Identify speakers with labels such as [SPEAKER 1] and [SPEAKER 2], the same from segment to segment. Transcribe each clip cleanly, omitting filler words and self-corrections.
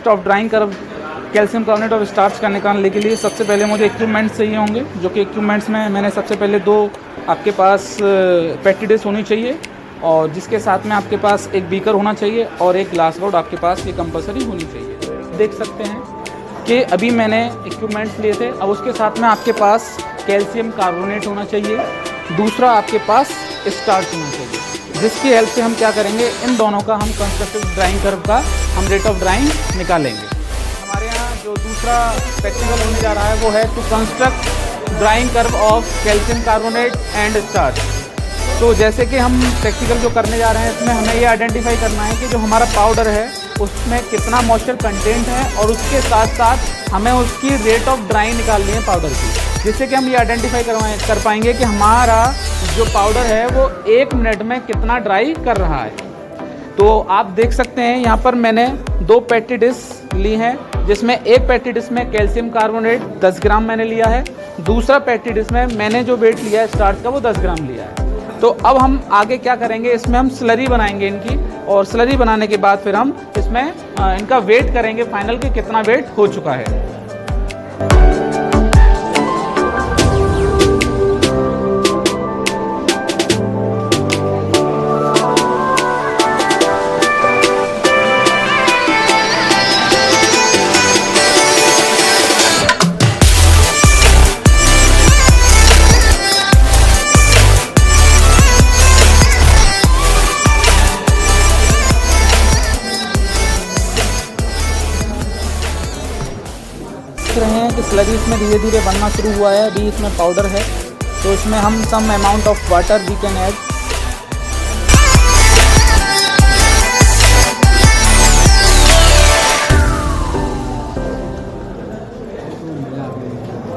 [SPEAKER 1] Of drawing curve calcium carbonate of starch का निकालने के लिए सबसे पहले मुझे इक्विपमेंट्स चाहिए होंगे, जो कि इक्विपमेंट्स में मैंने सबसे पहले 2 आपके पास पेटी डिश होनी चाहिए, और जिसके साथ में आपके पास एक बीकर होना चाहिए और एक ग्लास रॉड आपके पास ये कंपलसरी होनी चाहिए। देख सकते हैं कि अभी मैंने इक्विपमेंट्स लिए थे, अब उसके साथ में आपके पास कैल्शियम कार्बोनेट होना चाहिए, दूसरा आपके पास स्टार्च होना चाहिए, जिसकी हेल्प से हम क्या करेंगे, इन दोनों का हम कंस्ट्रक्टिव ड्राइंग कर्व का हम रेट ऑफ ड्राइंग निकालेंगे। हमारे यहाँ जो दूसरा प्रैक्टिकल होने जा रहा है वो है to construct drawing curve of calcium carbonate and starch. तो जैसे कि हम प्रैक्टिकल जो करने जा रहे हैं, इसमें हमें ये आइडेंटिफाई करना है कि जो हमारा पाउडर है उसमें कितना मॉइस्चर कंटेंट है, और उसके साथ साथ हमें उसकी रेट ऑफ ड्राइंग निकालनी है पाउडर की, जिससे कि हम ये आइडेंटिफाई कर पाएंगे कि हमारा जो पाउडर है वो 1 मिनट में कितना ड्राई कर रहा है। तो आप देख सकते हैं यहाँ पर मैंने 2 पेटी डिश ली हैं, जिसमें एक पेटी डिश में कैल्शियम कार्बोनेट 10 ग्राम मैंने लिया है, दूसरा पेटी डिश में मैंने जो वेट लिया है स्टार्च का वो 10 ग्राम लिया है। तो अब हम आगे क्या करेंगे, इसमें हम स्लरी बनाएंगे इनकी, और स्लरी बनाने के बाद फिर हम इसमें इनका वेट करेंगे फाइनल कि कितना वेट हो चुका है। रहे हैं कि स्लरी इसमें धीरे धीरे बनना शुरू हुआ है। अभी इसमें पाउडर है, तो इसमें हम some amount of water we can add.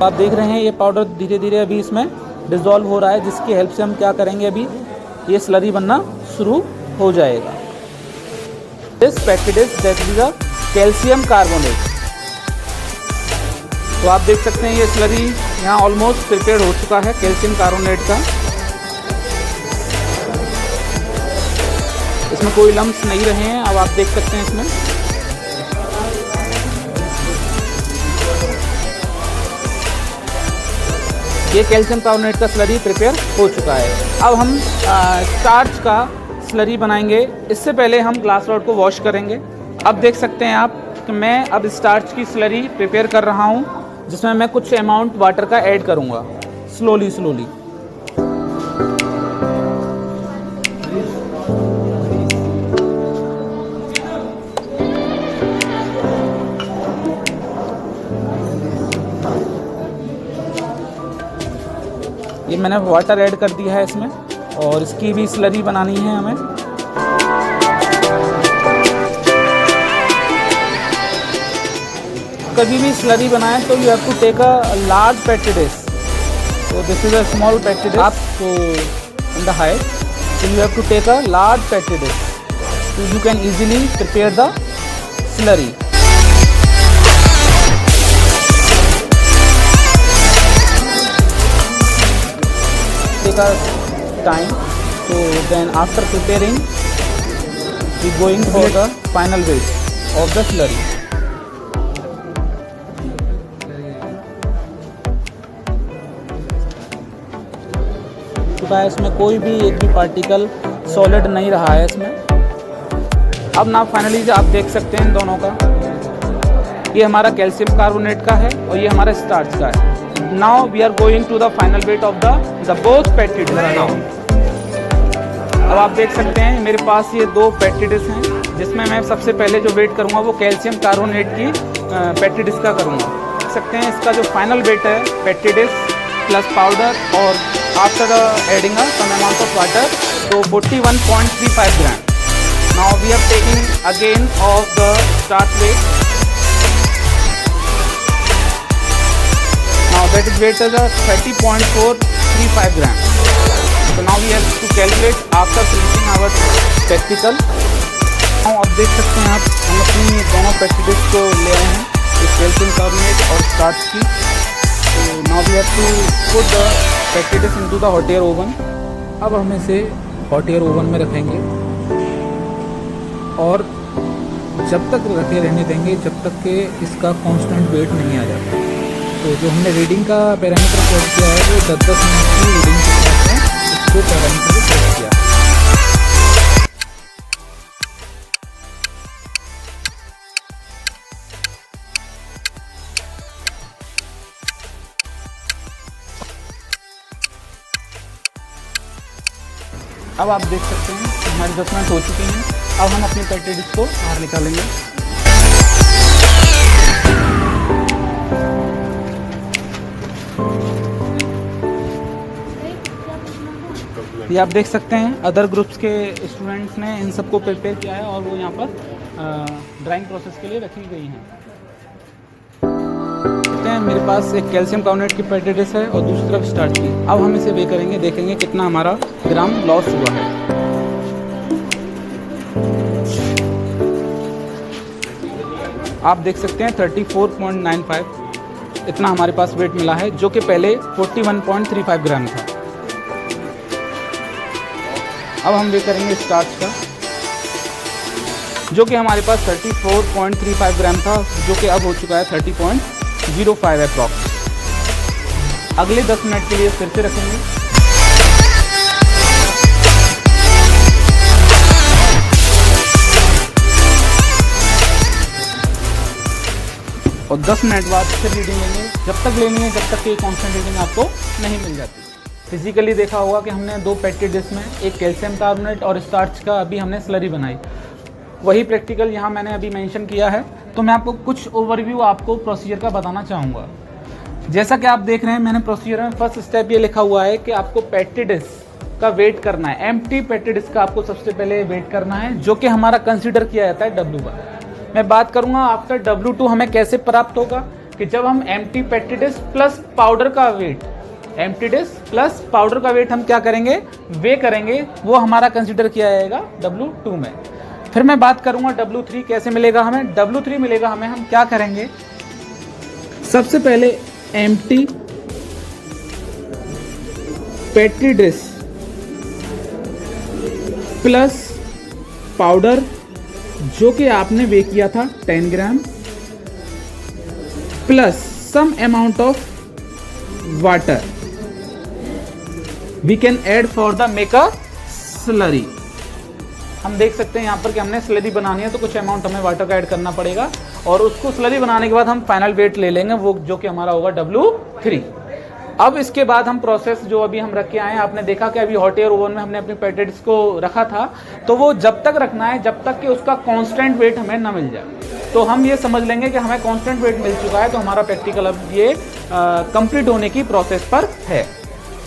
[SPEAKER 1] आप देख रहे हैं ये पाउडर धीरे धीरे अभी इसमें डिसॉल्व हो रहा है, जिसकी हेल्प से हम क्या करेंगे, अभी ये स्लरी बनना शुरू हो जाएगा। This packet is that is a calcium carbonate. तो आप देख सकते हैं ये स्लरी यहाँ ऑलमोस्ट प्रिपेयर हो चुका है कैल्शियम कार्बोनेट का। इसमें कोई लम्स नहीं रहे हैं, अब आप देख सकते हैं इसमें। ये कैल्शियम कार्बोनेट का स्लरी प्रिपेयर हो चुका है। अब हम स्टार्च का स्लरी बनाएंगे। इससे पहले हम ग्लास रॉड को वॉश करेंगे। अब देख सकते हैं आप कि मैं अब स्टार्च की स्लरी प्रिपेयर कर रहा हूँ, जिसमें मैं कुछ अमाउंट वाटर का ऐड करूँगा स्लोली। ये मैंने वाटर ऐड कर दिया है इसमें, और इसकी भी स्लरी बनानी है हमें। कभी भी स्लरी बनाएं तो you have to take a large petri dish. तो this is a small petri dish आप तो in the height, so you have to take a large petri dish so you can easily prepare the slurry. Take a time, so then after preparing we going for the final weight of the slurry. इसमें कोई भी एक भी particle solid नहीं रहा है इसमें। अब ना फाइनली आप देख सकते हैं इन दोनों का, ये हमारा कैल्शियम कार्बोनेट का है और ये हमारा स्टार्च का है। Now we are going to the final weight of the both petri dish. अब आप देख सकते हैं मेरे पास ये 2 पेटी डिश हैं, जिसमें मैं सबसे पहले जो वेट करूँगा वो कैल्शियम कार्बोनेट की पेटी डिश का करूँगा। देख सकते हैं इसका जो फाइनल वेट है पेटी डिश प्लस पाउडर और after adding some amount of water, so 41.35 gram. Now we are taking again of the start weight. Now that is weight is 30.435 gram. So now we have to calculate after finishing our practical. Now अब देख सकते हैं आप, हम अपनी दोनों practice को ले आए हैं, कैल्शियम कार्बोनेट और स्टार्च की। So now we have to put the packet into the hot air oven. अब हम इसे हॉट एयर ओवन में रखेंगे और जब तक रखे रहने देंगे जब तक कि इसका कांस्टेंट वेट नहीं आ जाता। तो जो हमने रीडिंग का पैरामीटर सेट किया है वो 10-10 मिनट की रीडिंग के साथ है इसको पैरामीटर सेट किया है। अब आप देख सकते हैं हमारी 10 मिनट हो चुकी हैं। अब हम अपनी पैकेट डिश को बाहर निकालेंगे। ये आप देख सकते हैं अदर ग्रुप्स के स्टूडेंट्स ने इन सबको प्रिपेयर किया है और वो यहाँ पर ड्राइंग प्रोसेस के लिए रखी गई हैं। मेरे पास एक कैल्शियम कार्बोनेट की पैकेट डिश है और दूसरी तरफ स्टार्च की। अब हम इसे वे करेंगे, देखेंगे कितना हमारा ग्राम लॉस हुआ है। आप देख सकते हैं 34.95 इतना हमारे पास वेट मिला है, जो कि पहले 41.35 ग्राम था। अब हम वे करेंगे स्टार्च का, जो कि हमारे पास 34.35 ग्राम था, जो कि अब हो चुका है 30.05 अप्रॉक्स। अगले 10 मिनट के लिए फिर से रखेंगे। और 10 मिनट बाद फिर रीडिंग लेंगे, जब तक लेनी है जब तक कि कांस्टेंट रीडिंग आपको नहीं मिल जाती। फिजिकली देखा होगा कि हमने 2 पैकेट डिश में एक कैल्शियम कार्बोनेट और स्टार्च का अभी हमने स्लरी बनाई। वही प्रैक्टिकल यहाँ मैंने अभी मेंशन किया है। तो मैं आपको कुछ ओवरव्यू आपको प्रोसीजर का बताना चाहूँगा। जैसा कि आप देख रहे हैं मैंने प्रोसीजर में फर्स्ट स्टेप ये लिखा हुआ है कि आपको पैकेट डिश का वेट करना है। एम्प्टी पैकेट डिश का आपको सबसे पहले वेट करना है, जो कि हमारा कंसीडर किया जाता है W1। मैं बात करूँगा आफ्टर W2 हमें कैसे प्राप्त होगा कि जब हम empty packet dish plus powder का weight, empty dish plus powder का वेट हम क्या करेंगे, वे करेंगे, वो हमारा कंसीडर किया जाएगा W2 में। फिर मैं बात करूंगा W3 कैसे मिलेगा हमें। W3 मिलेगा हमें, हम क्या करेंगे, सबसे पहले empty packet dish plus powder, जो कि आपने वे किया था 10 gram, plus some amount of water we can add for the make a slurry. हम देख सकते हैं यहाँ पर कि हमने स्लरी बनानी है तो कुछ अमाउंट हमें वाटर का ऐड करना पड़ेगा, और उसको स्लरी बनाने के बाद हम फाइनल वेट ले लेंगे, वो जो कि हमारा होगा W3। अब इसके बाद हम प्रोसेस जो अभी हम रख के आए हैं, आपने देखा कि अभी हॉट एयर ओवन में हमने अपनी पैकेट्स को रखा था, तो वो जब तक रखना है जब तक कि उसका कांस्टेंट वेट हमें ना मिल जाए। तो हम ये समझ लेंगे कि हमें कांस्टेंट वेट मिल चुका है, तो हमारा प्रैक्टिकल अब ये कंप्लीट होने की प्रोसेस पर है।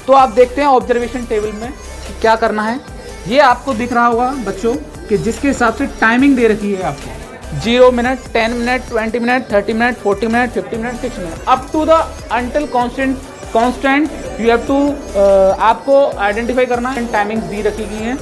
[SPEAKER 1] तो आप देखते हैं ऑब्जर्वेशन टेबल में क्या करना है। ये आपको दिख रहा होगा बच्चों कि जिसके हिसाब से टाइमिंग दे रखी है आपको 0 minute, 10 minute, 20 minute, 30 minute, 40 minute, 50 minute, 6 minute, up to the until constant you have to आपको आइडेंटिफाई करना है। टाइमिंग्स दी रखी गई हैं,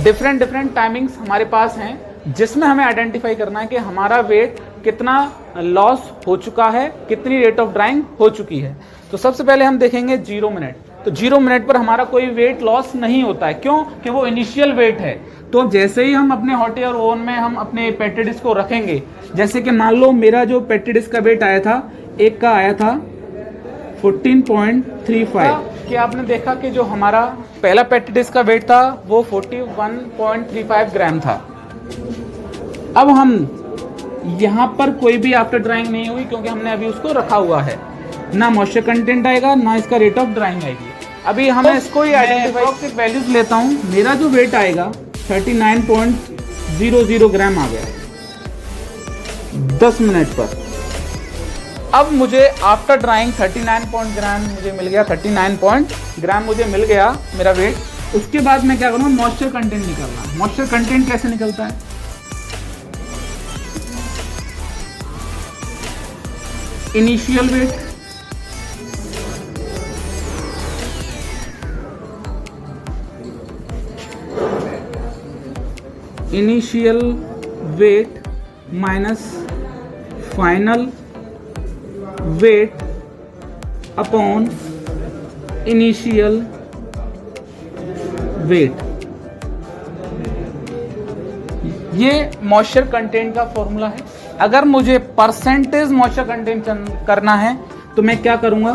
[SPEAKER 1] डिफरेंट टाइमिंग्स हमारे पास हैं, जिसमें हमें आइडेंटिफाई करना है कि हमारा वेट कितना लॉस हो चुका है, कितनी रेट ऑफ ड्राइंग हो चुकी है। तो सबसे पहले हम देखेंगे 0 मिनट। तो 0 मिनट पर हमारा कोई वेट लॉस नहीं होता है, क्यों कि वो इनिशियल वेट है। तो जैसे ही हम अपने हॉट एयर ओवन में हम अपने पैकेट डिश को रखेंगे, जैसे कि मान लो मेरा जो पैकेट डिश का वेट आया था, एक का आया था 14.35, कि आपने देखा कि जो हमारा पहला पैकेट डिश का वेट था वो 41.35 ग्राम था। अब हम यहाँ पर कोई भी आफ्टर ड्राइंग नहीं हुई, क्योंकि हमने अभी उसको रखा हुआ है, ना मॉइस्चर कंटेंट आएगा ना इसका रेट ऑफ ड्राइंग आएगी। अभी हमें इसको ही आइडेंटिफाई वैल्यूज लेता हूँ। मेरा जो वेट आएगा 39.00 ग्राम आ गया 10 मिनट पर। अब मुझे आफ्टर ड्राइंग 39 ग्राम मुझे मिल गया, 39 ग्राम मुझे मिल गया मेरा वेट। उसके बाद मैं क्या करूँगा, मॉइस्चर कंटेंट निकालना। मॉइस्चर कंटेंट कैसे निकलता है, initial weight minus final weight upon initial weight. ये मॉइस्चर कंटेंट का फॉर्मूला है। अगर मुझे परसेंटेज मॉइस्चर कंटेंट करना है तो मैं क्या करूँगा,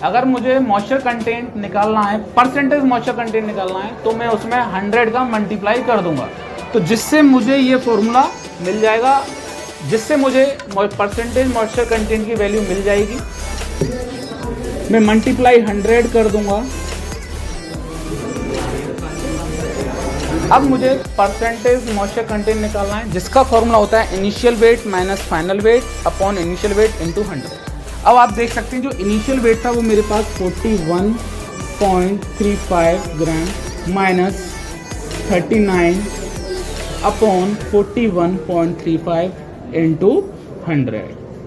[SPEAKER 1] अगर मुझे मॉइस्चर कंटेंट निकालना है, परसेंटेज मॉइस्चर कंटेंट निकालना है, तो मैं उसमें 100 का मल्टीप्लाई कर दूंगा, तो जिससे मुझे ये फॉर्मूला मिल जाएगा, जिससे मुझे परसेंटेज मॉइस्चर कंटेंट की वैल्यू मिल जाएगी। मैं मल्टीप्लाई 100 कर दूंगा। अब मुझे परसेंटेज मॉइस्चर कंटेंट निकालना है, जिसका फॉर्मूला होता है initial weight minus final weight upon initial weight into 100। अब आप देख सकते हैं जो इनिशियल वेट था वो मेरे पास 41.35 ग्राम माइनस 39 अपॉन 41.35 इंटू 100।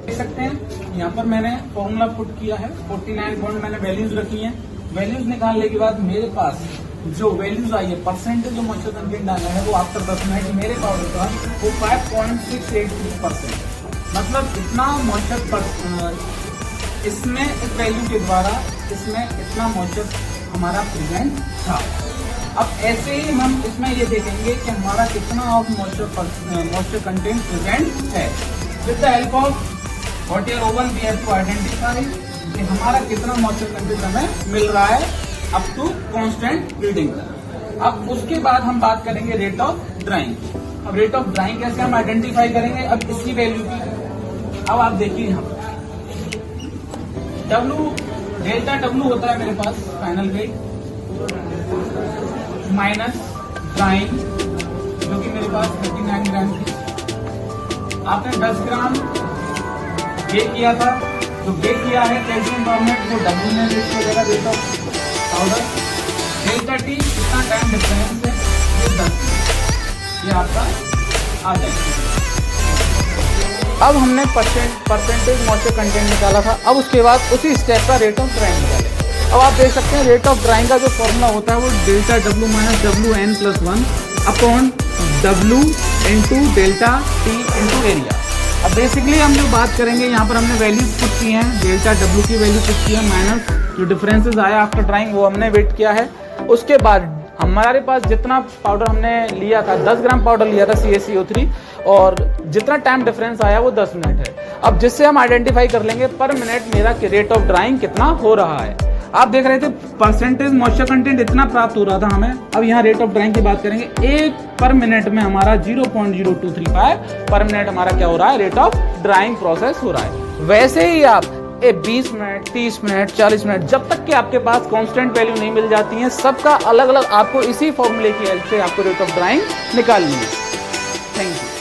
[SPEAKER 1] देख सकते हैं यहाँ पर मैंने फॉर्मूला पुट किया है, 49 पॉइंट मैंने वैल्यूज रखी हैं। वैल्यूज निकालने के बाद मेरे पास जो वैल्यूज आई है, परसेंटेज जो मॉइस्चर कंटेंट आया है वो आफ्टर 10 मिनट मेरे पाउडर का वो 5.683%, मतलब इतना मॉइस्चर इसमें इस वैल्यू के द्वारा इसमें इतना मॉइस्चर हमारा प्रेजेंट था। अब ऐसे ही हम इसमें ये देखेंगे कि हमारा कितना ऑफ मॉइस्चर कंटेंट प्रेजेंट है। With the help of hot air oven we have to identify कि हमारा कितना मॉइस्चर कंटेंट हमें मिल रहा है अप टू कांस्टेंट रीडिंग। अब उसके बाद हम बात करेंगे रेट ऑफ ड्राइंग। अब रेट ऑफ ड्राइंग कैसे हम आइडेंटिफाई करेंगे, अब इसकी वैल्यू की। अब आप देखिए यहाँ डेल्टा डब्ल्यू होता है मेरे पास फाइनल वेट माइनस ड्राइंग जो कि मेरे पास 39 ग्राम थी। आपने 10 ग्राम बेक किया था, जो बेक किया है कैल्शियम कार्बोनेट वो डब्ल्यू में रेट वगैरह rate of powder. Delta T कितना टाइम डिफरेंस है, ये 10, ये आपका आ जाएगा। अब हमने परसेंटेज मॉइस्चर कंटेंट निकाला था। अब उसके बाद उसी स्टेप का रेट ऑफ ड्राइंग निकाले। अब आप देख सकते हैं रेट ऑफ ड्राइंग का जो फॉर्मूला होता है वो delta W minus W N plus 1 upon W into delta T into area. अब बेसिकली हम जो बात करेंगे यहाँ पर हमने वैल्यूज पुट की हैं, डेल्टा डब्ल्यू की वैल्यू पुट की है माइनस जो डिफरेंसेस आया आफ्टर ड्राइंग वो हमने वेट किया है। उसके बाद हमारे पास जितना पाउडर हमने लिया था, 10 ग्राम पाउडर लिया था CaCO3 और जितना टाइम डिफरेंस आया वो 10 मिनट है। अब जिससे हम आइडेंटिफाई कर लेंगे पर मिनट मेरा रेट ऑफ ड्राइंग कितना हो रहा है। आप देख रहे थे परसेंटेज मॉइस्चर कंटेंट इतना प्राप्त हो रहा था हमें। अब यहाँ रेट ऑफ ड्राइंग की बात करेंगे, एक पर मिनट में हमारा 0.0235 पर मिनट हमारा क्या हो रहा है, रेट ऑफ ड्राइंग प्रोसेस हो रहा है। वैसे ही आप 20 मिनट 30 मिनट 40 मिनट जब तक कि आपके पास कांस्टेंट वैल्यू नहीं मिल जाती है, सबका अलग अलग आपको इसी फॉर्मूले की हेल्प से आपको रेट ऑफ ड्राइंग निकालनी है। Thank you.